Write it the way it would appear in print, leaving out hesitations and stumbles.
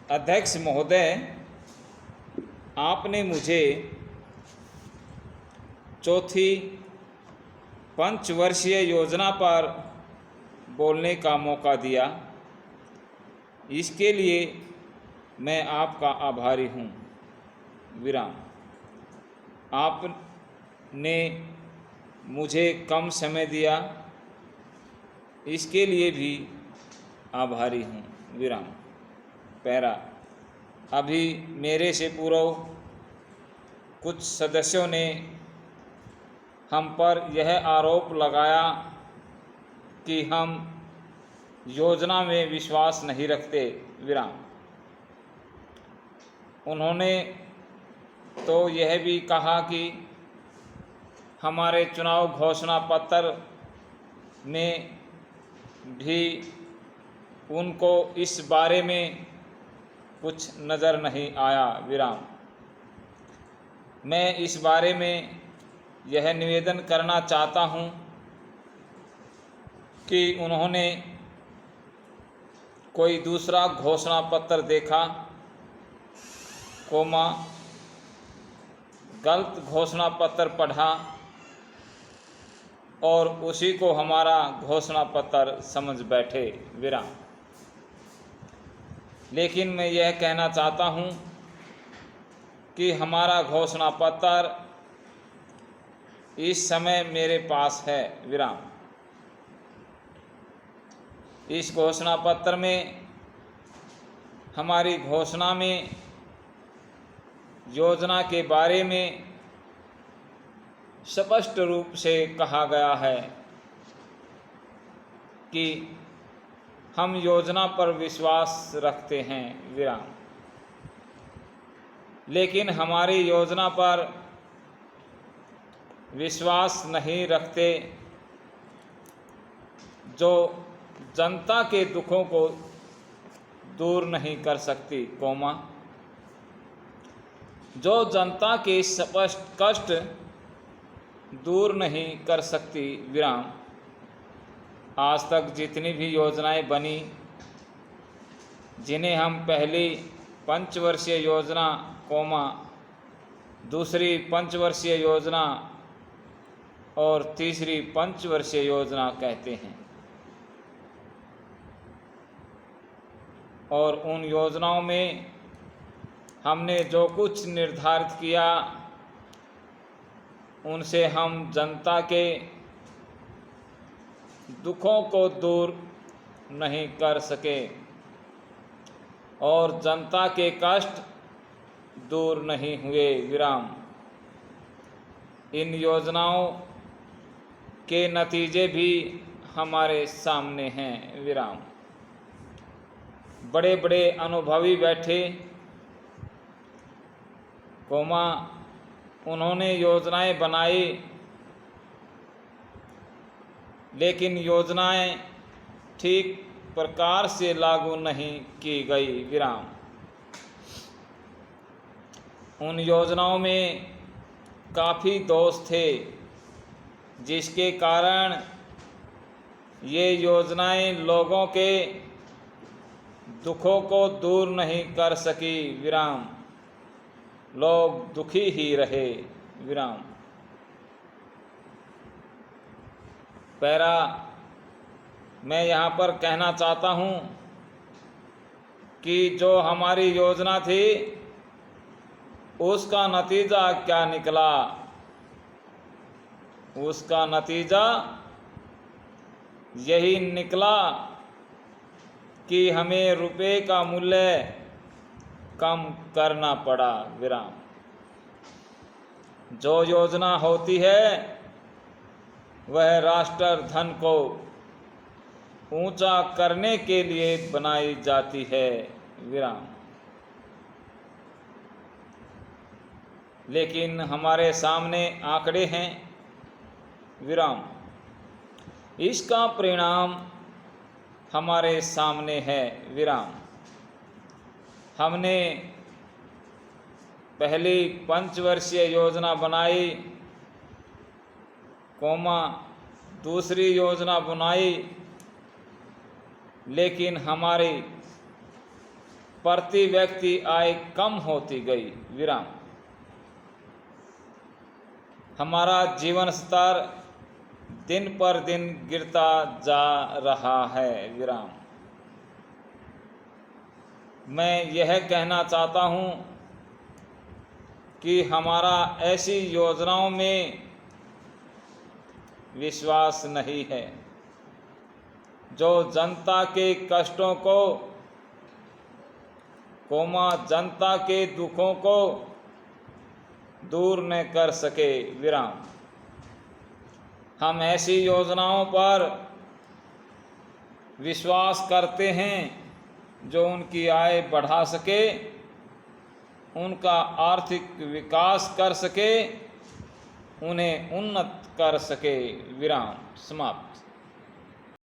अध्यक्ष महोदय, आपने मुझे चौथी पंचवर्षीय योजना पर बोलने का मौका दिया। इसके लिए मैं आपका आभारी हूँ। विराम। आपने मुझे कम समय दिया, इसके लिए भी आभारी हूँ। विराम। पैरा। अभी मेरे से पूर्व कुछ सदस्यों ने हम पर यह आरोप लगाया कि हम योजना में विश्वास नहीं रखते। विराम। उन्होंने तो यह भी कहा कि हमारे चुनाव घोषणा पत्र में भी उनको इस बारे में कुछ नज़र नहीं आया। विराम। मैं इस बारे में यह निवेदन करना चाहता हूं कि उन्होंने कोई दूसरा घोषणा पत्र देखा, गलत घोषणा पत्र पढ़ा और उसी को हमारा घोषणा पत्र समझ बैठे। विराम। लेकिन मैं यह कहना चाहता हूं कि हमारा घोषणा पत्र इस समय मेरे पास है। विराम। इस घोषणा पत्र में हमारी घोषणा में योजना के बारे में स्पष्ट रूप से कहा गया है कि हम योजना पर विश्वास रखते हैं। विराम। लेकिन हमारी योजना पर विश्वास नहीं रखते जो जनता के दुखों को दूर नहीं कर सकती, जो जनता के स्पष्ट कष्ट दूर नहीं कर सकती। विराम। आज तक जितनी भी योजनाएं बनी, जिन्हें हम पहली पंचवर्षीय योजना, दूसरी पंचवर्षीय योजना और तीसरी पंचवर्षीय योजना कहते हैं, और उन योजनाओं में हमने जो कुछ निर्धारित किया उनसे हम जनता के दुखों को दूर नहीं कर सके और जनता के कष्ट दूर नहीं हुए। विराम। इन योजनाओं के नतीजे भी हमारे सामने हैं। विराम। बड़े बड़े अनुभवी बैठे, उन्होंने योजनाएं बनाई, लेकिन योजनाएं ठीक प्रकार से लागू नहीं की गई। विराम। उन योजनाओं में काफ़ी दोष थे, जिसके कारण ये योजनाएं लोगों के दुखों को दूर नहीं कर सकी। विराम। लोग दुखी ही रहे। विराम। पैरा। मैं यहाँ पर कहना चाहता हूँ कि जो हमारी योजना थी उसका नतीजा क्या निकला। उसका नतीजा यही निकला कि हमें रुपए का मूल्य कम करना पड़ा। विराम। जो योजना होती है वह राष्ट्र धन को ऊंचा करने के लिए बनाई जाती है। विराम। लेकिन हमारे सामने आंकड़े हैं। विराम। इसका परिणाम हमारे सामने है। विराम। हमने पहली पंचवर्षीय योजना बनाई, दूसरी योजना बनाई, लेकिन हमारी प्रति व्यक्ति आय कम होती गई। विराम। हमारा जीवन स्तर दिन पर दिन गिरता जा रहा है। विराम। मैं यह कहना चाहता हूँ कि हमारा ऐसी योजनाओं में विश्वास नहीं है जो जनता के कष्टों को, जनता के दुखों को दूर न कर सके। विराम। हम ऐसी योजनाओं पर विश्वास करते हैं जो उनकी आय बढ़ा सके, उनका आर्थिक विकास कर सके, उन्हें उन्नत कर सके। विराम। समाप्त।